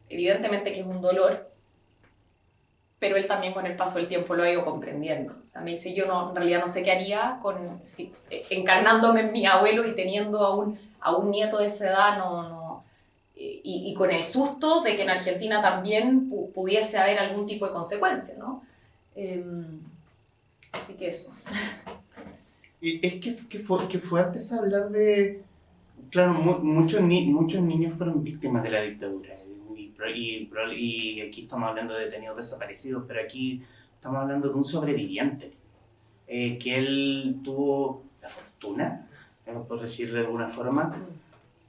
evidentemente que es un dolor, pero él también con el paso del tiempo lo ha ido comprendiendo. O sea, me dice, yo no, en realidad no sé qué haría encarnándome en mi abuelo y teniendo a un nieto de esa edad, y con el susto de que en Argentina también pudiese haber algún tipo de consecuencia, ¿no? Así que eso. Y es que fuerte es hablar de... Claro, muchos niños fueron víctimas de la dictadura. Y aquí estamos hablando de detenidos desaparecidos, pero aquí estamos hablando de un sobreviviente. Que él tuvo la fortuna, por decirlo de alguna forma,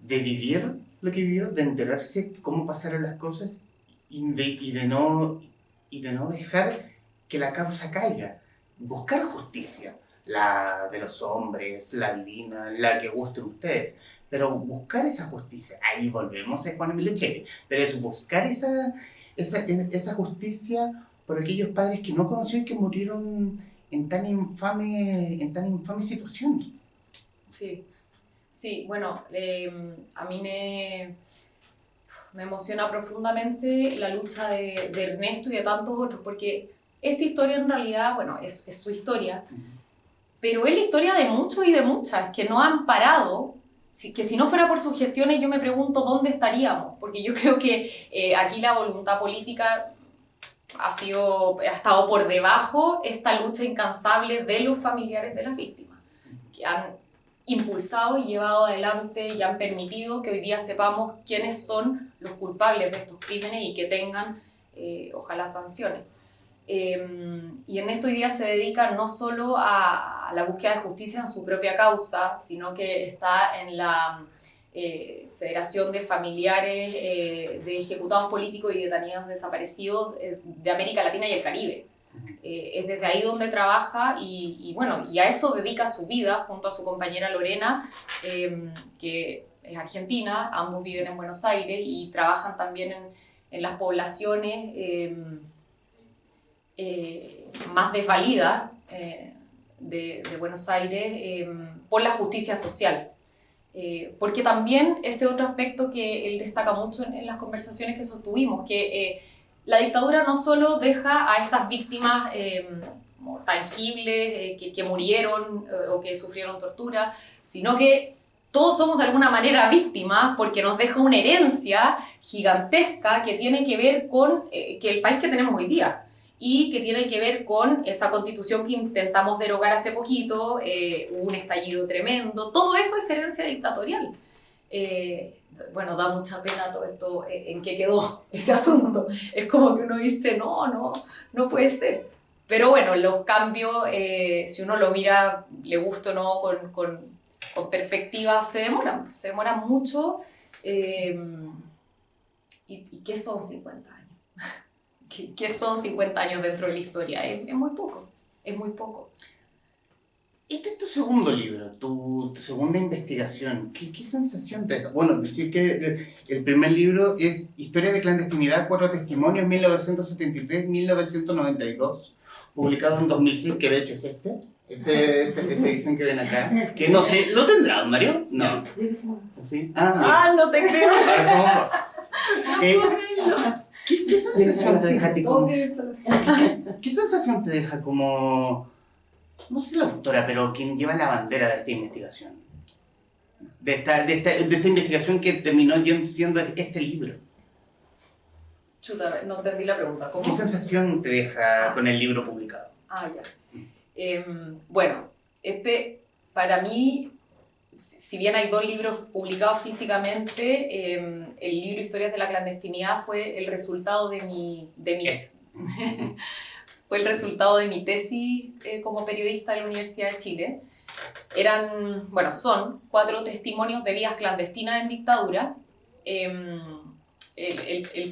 de vivir lo que vivió, de enterarse cómo pasaron las cosas y de no dejar que la causa caiga. Buscar justicia, la de los hombres, la divina, la que gusten ustedes, pero buscar esa justicia, ahí volvemos a Juan Emilio Cheire, pero es buscar esa justicia por aquellos padres que no conoció y que murieron en tan infame situación. Sí, sí, bueno, a mí me emociona profundamente la lucha de Ernesto y de tantos otros, porque esta historia en realidad, bueno, es su historia, pero es la historia de muchos y de muchas que no han parado, que si no fuera por sus gestiones yo me pregunto dónde estaríamos, porque yo creo que aquí la voluntad política ha estado por debajo esta lucha incansable de los familiares de las víctimas, que han impulsado y llevado adelante y han permitido que hoy día sepamos quiénes son los culpables de estos crímenes y que tengan, ojalá, sanciones. Y Ernesto hoy día se dedica no solo a la búsqueda de justicia en su propia causa, sino que está en la Federación de Familiares de Ejecutados Políticos y Detenidos Desaparecidos de América Latina y el Caribe. Es desde ahí donde trabaja y bueno, y a eso dedica su vida junto a su compañera Lorena, que es argentina, ambos viven en Buenos Aires y trabajan también en las poblaciones más desvalidas de Buenos Aires por la justicia social. Porque también ese otro aspecto que él destaca mucho en las conversaciones que sostuvimos, que la dictadura no solo deja a estas víctimas tangibles, que murieron o que sufrieron tortura, sino que todos somos de alguna manera víctimas porque nos deja una herencia gigantesca que tiene que ver con que el país que tenemos hoy día y que tiene que ver con esa constitución que intentamos derogar hace poquito, hubo un estallido tremendo, todo eso es herencia dictatorial. Bueno, da mucha pena todo esto, en qué quedó ese asunto. Es como que uno dice, no puede ser. Pero bueno, los cambios, si uno lo mira, le gusta o no, con perspectiva, se demoran mucho. ¿Y qué son 50 años? ¿Qué son 50 años dentro de la historia? Es muy poco, es muy poco. Este es tu segundo libro, tu segunda investigación. ¿Qué sensación te da? Bueno, decir que el primer libro es Historia de clandestinidad, 4 testimonios, 1973-1992, publicado en 2006, que de hecho es Esta edición que ven acá, que no sé, ¿lo tendrá, Mario? No. ¿Sí? Ah, Ah, no te creo. ahora somos dos. Eh, No puedo creerlo. ¿Qué sensación te deja a ti como... ¿Qué sensación te deja como... no sé la autora, pero quien lleva la bandera de esta investigación? De esta investigación que terminó siendo este libro. Chuta, no entendí la pregunta. ¿Cómo? ¿Qué sensación te deja con el libro publicado? Ah, ya. Bueno, para mí, si bien hay 2 libros publicados físicamente, el libro Historias de la Clandestinidad fue el resultado de mi fue el resultado de mi tesis como periodista de la Universidad de Chile. Son 4 testimonios de vidas clandestinas en dictadura. El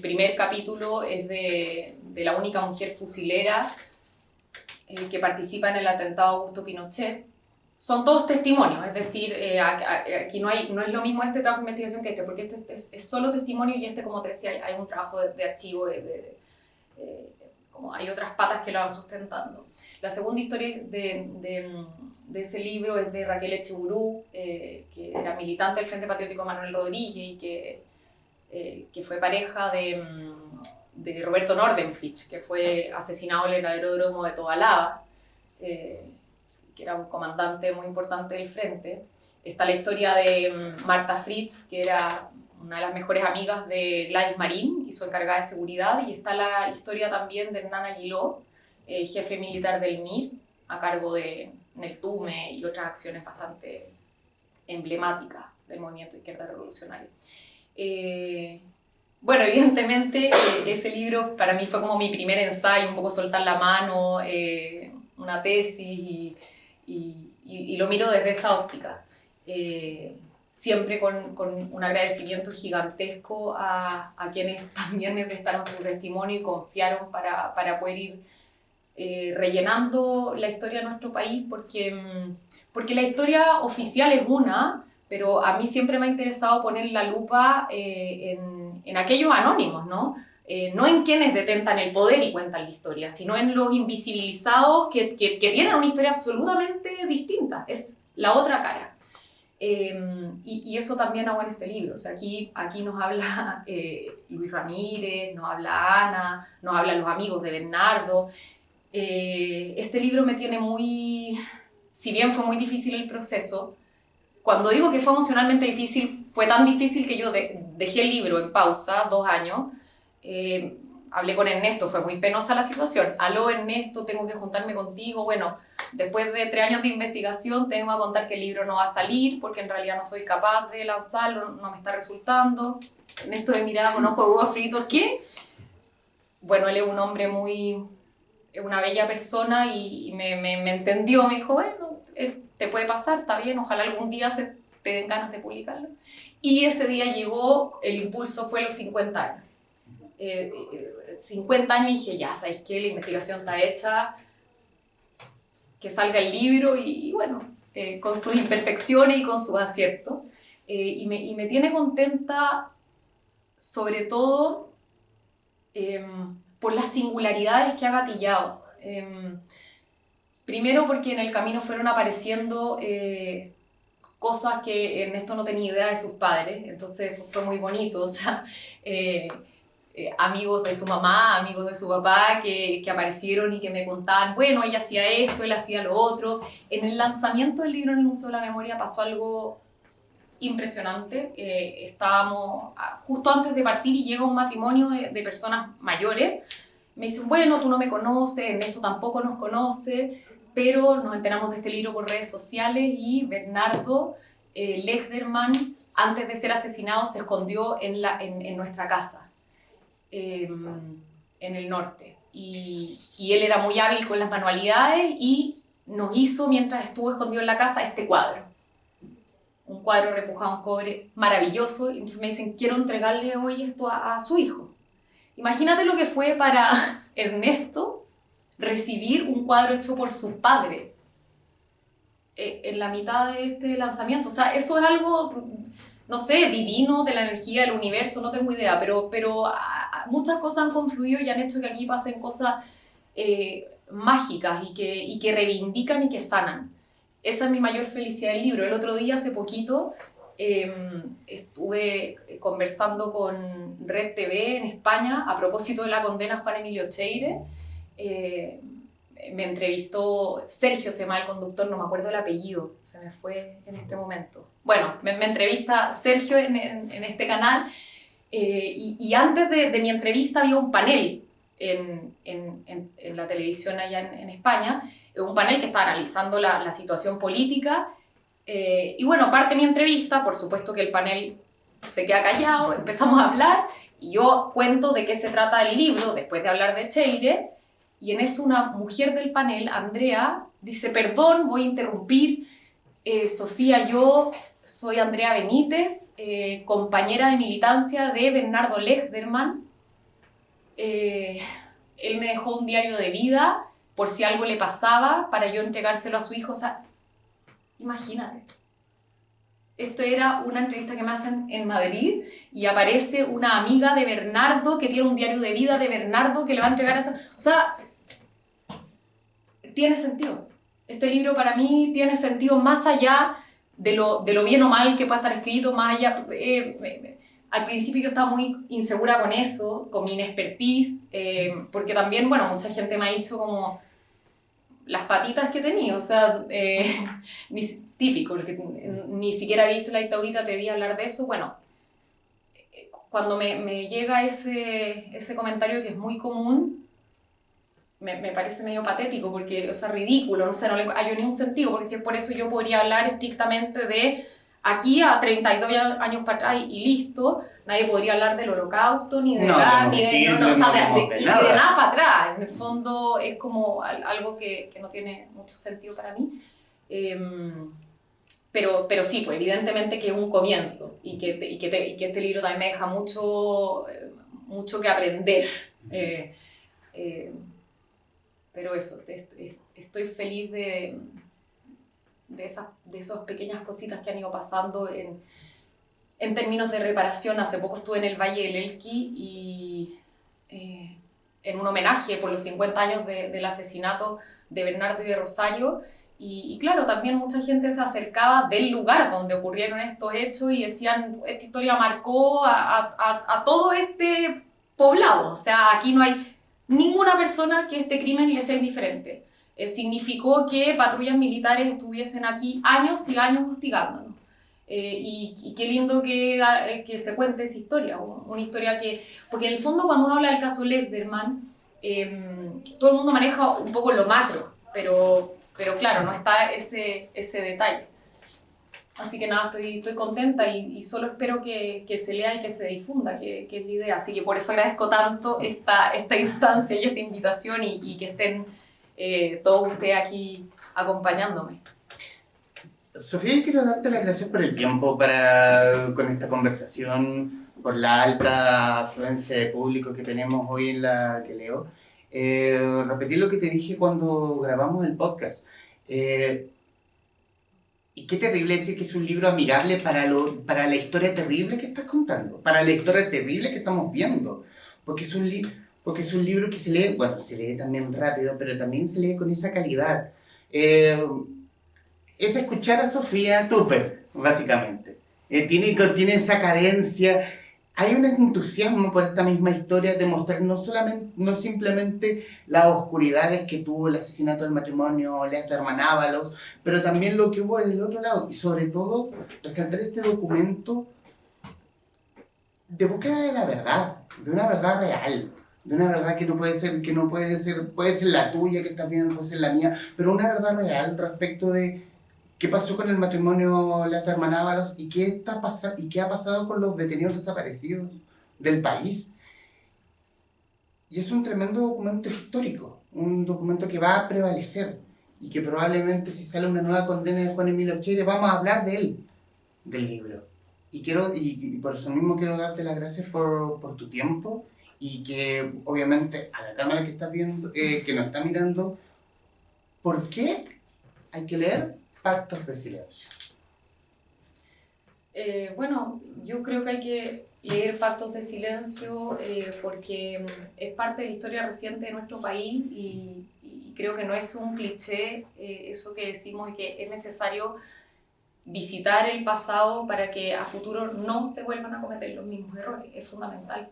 primer capítulo es de la única mujer fusilera que participa en el atentado a Augusto Pinochet. Son todos testimonios, es decir, aquí no es lo mismo este trabajo de investigación que porque este es solo testimonio y como te decía, hay un trabajo de archivo, como hay otras patas que lo van sustentando. La segunda historia de ese libro es de Raquel Echeburú, que era militante del Frente Patriótico Manuel Rodríguez y que fue pareja de Roberto Nordenflich, que fue asesinado en el aeródromo de Tobalaba, que era un comandante muy importante del Frente. Está la historia de Marta Fritz, que era una de las mejores amigas de Gladys Marín y su encargada de seguridad, y está la historia también de Hernán Aguiló, jefe militar del MIR, a cargo de Neltume y otras acciones bastante emblemáticas del movimiento de izquierda revolucionaria. Evidentemente ese libro para mí fue como mi primer ensayo, un poco soltar la mano, una tesis y lo miro desde esa óptica. Siempre con un agradecimiento gigantesco a quienes también me prestaron su testimonio y confiaron para poder ir rellenando la historia de nuestro país, porque la historia oficial es una, pero a mí siempre me ha interesado poner la lupa en aquellos anónimos, ¿no? No en quienes detentan el poder y cuentan la historia, sino en los invisibilizados que tienen una historia absolutamente distinta, es la otra cara. Y eso también hago en este libro. O sea, aquí nos habla Luis Ramírez, nos habla Ana, nos hablan los amigos de Bernardo. Este libro me tiene si bien fue muy difícil el proceso, cuando digo que fue emocionalmente difícil, fue tan difícil que yo dejé el libro en pausa 2 años. Hablé con Ernesto, fue muy penosa la situación. Aló Ernesto, tengo que juntarme contigo. Bueno, después de 3 años de investigación tengo que contar que el libro no va a salir porque en realidad no soy capaz de lanzarlo, no me está resultando. Ernesto me miraba con ojos de huevo frito, ¿qué? Bueno, él es un hombre una bella persona y me entendió, me dijo, bueno, te puede pasar, está bien, ojalá algún día te den ganas de publicarlo. Y ese día llegó, el impulso fue a los 50 años. 50 años y dije, ya, ¿sabes qué? La investigación está hecha, que salga el libro y bueno, con sus imperfecciones y con sus aciertos. Y me tiene contenta, sobre todo, por las singularidades que ha gatillado. Primero porque en el camino fueron apareciendo cosas que Ernesto no tenía idea de sus padres, entonces fue muy bonito, o sea, amigos de su mamá, amigos de su papá que aparecieron y que me contaban, bueno, ella hacía esto, él hacía lo otro. En el lanzamiento del libro en el Museo de la Memoria pasó algo impresionante. Estábamos justo antes de partir y llega un matrimonio de personas mayores. Me dicen, bueno, tú no me conoces, Ernesto tampoco nos conoce, pero nos enteramos de este libro por redes sociales y Bernardo Lechderman, antes de ser asesinado, se escondió en nuestra casa, en el norte. Y él era muy hábil con las manualidades y nos hizo, mientras estuvo escondido en la casa, este cuadro. Un cuadro repujado en cobre maravilloso. Y entonces me dicen, quiero entregarle hoy esto a su hijo. Imagínate lo que fue para Ernesto recibir un cuadro hecho por su padre en la mitad de este lanzamiento. O sea, eso es algo, no sé, divino, de la energía del universo, no tengo idea, pero muchas cosas han confluido y han hecho que aquí pasen cosas mágicas y que reivindican y que sanan. Esa es mi mayor felicidad del libro. El otro día, hace poquito, estuve conversando con Red TV en España a propósito de la condena a Juan Emilio Cheire. Me entrevistó Sergio, se llama el conductor, no me acuerdo el apellido, se me fue en este momento. Bueno, me entrevista Sergio en este canal, y antes de mi entrevista había un panel en la televisión allá en España, un panel que estaba analizando la situación política, y bueno, parte mi entrevista, por supuesto que el panel se queda callado, empezamos a hablar, y yo cuento de qué se trata el libro, después de hablar de Cheire, y en eso una mujer del panel, Andrea, dice: perdón, voy a interrumpir, Sofía, yo soy Andrea Benítez, compañera de militancia de Bernardo Lechterman. Él me dejó un diario de vida por si algo le pasaba, para yo entregárselo a su hijo. O sea, imagínate. Esto era una entrevista que me hacen en Madrid y aparece una amiga de Bernardo que tiene un diario de vida de Bernardo que le va a entregar eso. O sea, tiene sentido. Este libro para mí tiene sentido más allá de lo bien o mal que pueda estar escrito, más allá. Al principio yo estaba muy insegura con eso, con mi inexpertise, porque también, bueno, mucha gente me ha dicho como las patitas que tenía, o sea, típico, ni siquiera viste la dictadura, te vi a hablar de eso. Bueno, cuando me llega ese comentario que es muy común, me parece medio patético, porque, o sea, ridículo, no sé, no le hallo ni un sentido, porque si es por eso yo podría hablar estrictamente de aquí a 32 años para atrás y listo. Nadie podría hablar del holocausto, ni de edad, ni de nada para atrás. En el fondo es como algo que no tiene mucho sentido para mí. Pero sí, pues evidentemente que es un comienzo y que este libro también me deja mucho que aprender. Pero eso, estoy feliz de esas pequeñas cositas que han ido pasando en términos de reparación. Hace poco estuve en el Valle del Elqui y en un homenaje por los 50 años del asesinato de Bernardo y de Rosario, y claro, también mucha gente se acercaba del lugar donde ocurrieron estos hechos y decían: esta historia marcó a todo este poblado, o sea, aquí no hay ninguna persona que este crimen le sea indiferente. Significó que patrullas militares estuviesen aquí años y años hostigándonos. Y qué lindo que se cuente esa historia, una historia que... Porque en el fondo, cuando uno habla del caso Lechterman, todo el mundo maneja un poco lo macro, pero claro, no está ese detalle. Así que nada, estoy contenta y solo espero que se lea y que se difunda, que es la idea. Así que por eso agradezco tanto esta instancia y esta invitación, y que estén todos ustedes aquí acompañándome. Sofía, yo quiero darte las gracias por el tiempo con esta conversación, por la alta afluencia de público que tenemos hoy en la que leo. Repetir lo que te dije cuando grabamos el podcast. Y qué terrible decir que es un libro amigable para la historia terrible que estás contando, para la historia terrible que estamos viendo. Porque es un libro que se lee, bueno, se lee también rápido, pero también se lee con esa calidad. Es escuchar a Sofía Tupper, básicamente. Tiene esa cadencia. Hay un entusiasmo por esta misma historia de mostrar no simplemente las oscuridades que tuvo el asesinato del matrimonio Lechterman Ábalos, pero también lo que hubo en el otro lado. Y sobre todo, resaltar este documento de búsqueda de la verdad, de una verdad real, de una verdad que puede ser la tuya que estás viendo, puede ser la mía, pero una verdad real respecto de qué pasó con el matrimonio Lechterman Ábalos y qué ha pasado con los detenidos desaparecidos del país. Y es un tremendo documento histórico, un documento que va a prevalecer y que probablemente, si sale una nueva condena de Juan Emilio Cheire, vamos a hablar de él, del libro. Y por eso mismo quiero darte las gracias por tu tiempo, y que obviamente a la cámara que estás viendo, que nos está mirando, ¿por qué hay que leer Pactos de Silencio? Bueno, yo creo que hay que leer Pactos de Silencio porque es parte de la historia reciente de nuestro país, y creo que no es un cliché eso que decimos, que es necesario visitar el pasado para que a futuro no se vuelvan a cometer los mismos errores, es fundamental.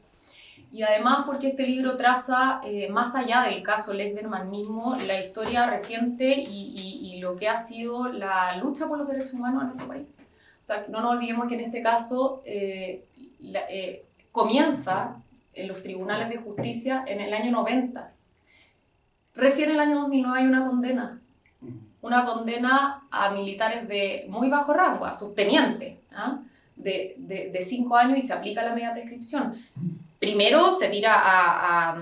Y además porque este libro traza, más allá del caso Lechberman mismo, la historia reciente y lo que ha sido la lucha por los derechos humanos en nuestro país. O sea, no nos olvidemos que en este caso comienza en los tribunales de justicia en el año 90. Recién en el año 2009 hay una condena a militares de muy bajo rango, a subtenientes, ¿ah? de 5 años, y se aplica la media prescripción. Primero se tira a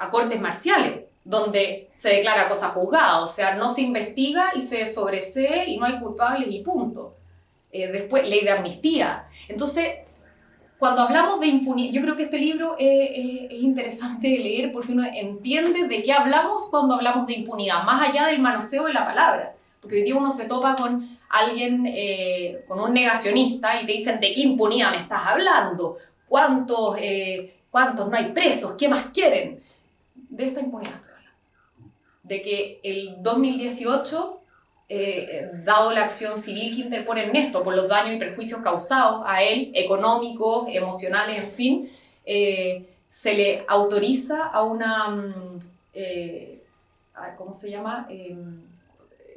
cortes marciales, donde se declara cosa juzgada, o sea, no se investiga y se sobresee y no hay culpables y punto. Después, ley de amnistía. Entonces, cuando hablamos de impunidad, yo creo que este libro es interesante de leer porque uno entiende de qué hablamos cuando hablamos de impunidad, más allá del manoseo de la palabra. Porque hoy día uno se topa con alguien, con un negacionista, y te dicen, ¿de qué impunidad me estás hablando? ¿Cuántos no hay presos? ¿Qué más quieren? De esta impunidad estoy hablando. De que el 2018, dado la acción civil que interpone Ernesto por los daños y perjuicios causados a él, económicos, emocionales, en fin, se le autoriza a una, ¿cómo se llama?,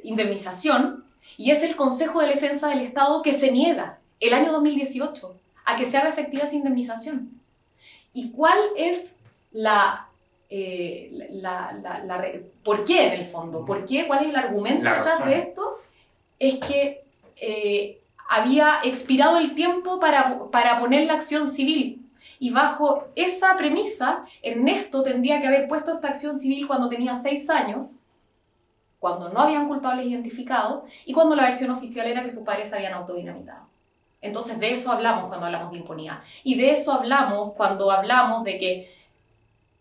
indemnización, y es el Consejo de Defensa del Estado que se niega el año 2018 a que se haga efectiva esa indemnización. ¿Y cuál es ¿por qué en el fondo? ¿Por qué? ¿Cuál es el argumento detrás de esto? Es que había expirado el tiempo para poner la acción civil, y bajo esa premisa Ernesto tendría que haber puesto esta acción civil cuando tenía 6 años, cuando no habían culpables identificados y cuando la versión oficial era que sus padres se habían autodinamitado. Entonces de eso hablamos cuando hablamos de impunidad, y de eso hablamos cuando hablamos de que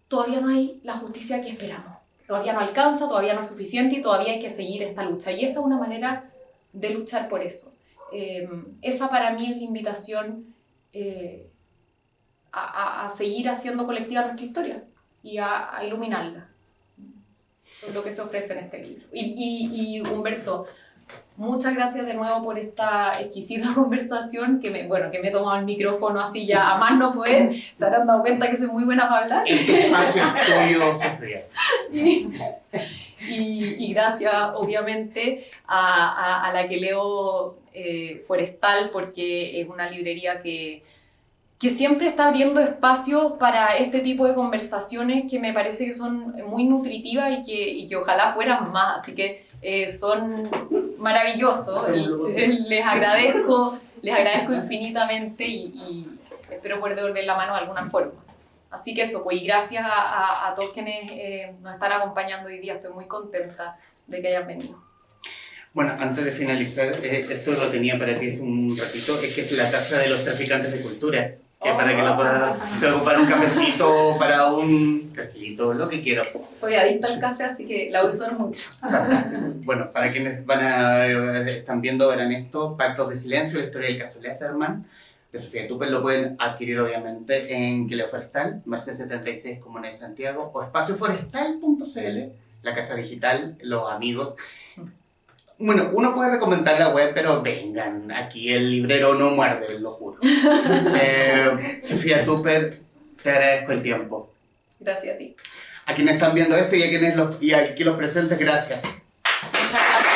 todavía no hay la justicia que esperamos, todavía no alcanza, todavía no es suficiente y todavía hay que seguir esta lucha, y esta es una manera de luchar por eso. Esa para mí es la invitación a seguir haciendo colectiva nuestra historia y a iluminarla. Eso es lo que se ofrece en este libro. Y Humberto, muchas gracias de nuevo por esta exquisita conversación, que me he tomado el micrófono así ya a más no poder. Se habrán dado cuenta que soy muy buena para hablar. Este espacio es tuyo, Sofía. Y gracias, obviamente, a la que leo Forestal, porque es una librería que siempre está abriendo espacios para este tipo de conversaciones que me parece que son muy nutritivas y que ojalá fueran más. Así que son maravillosos. Les agradezco infinitamente y espero poder devolver la mano de alguna forma. Así que eso, pues, y gracias a todos quienes nos están acompañando hoy día. Estoy muy contenta de que hayan venido. Bueno, antes de finalizar, esto lo tenía para ti hace un ratito, es que es la Casa de los Traficantes de Cultura. Que para que lo puedas para un cafecito, para un tecito, lo que quiero. Soy adicta al café, así que la uso mucho. Bueno, para quienes están viendo, verán esto, Pactos de Silencio, la historia del caso Lechberman, de Sofía Tupper. Lo pueden adquirir obviamente en Quileo Forestal, Merced 76, Comuna de Santiago, o espacioforestal.cl, la casa digital, los amigos. Bueno, uno puede recomendar la web, pero vengan, aquí el librero no muerde, lo juro. Sofía Tupper, te agradezco el tiempo. Gracias a ti. A quienes están viendo esto y a aquí los presentes, gracias. Muchas gracias.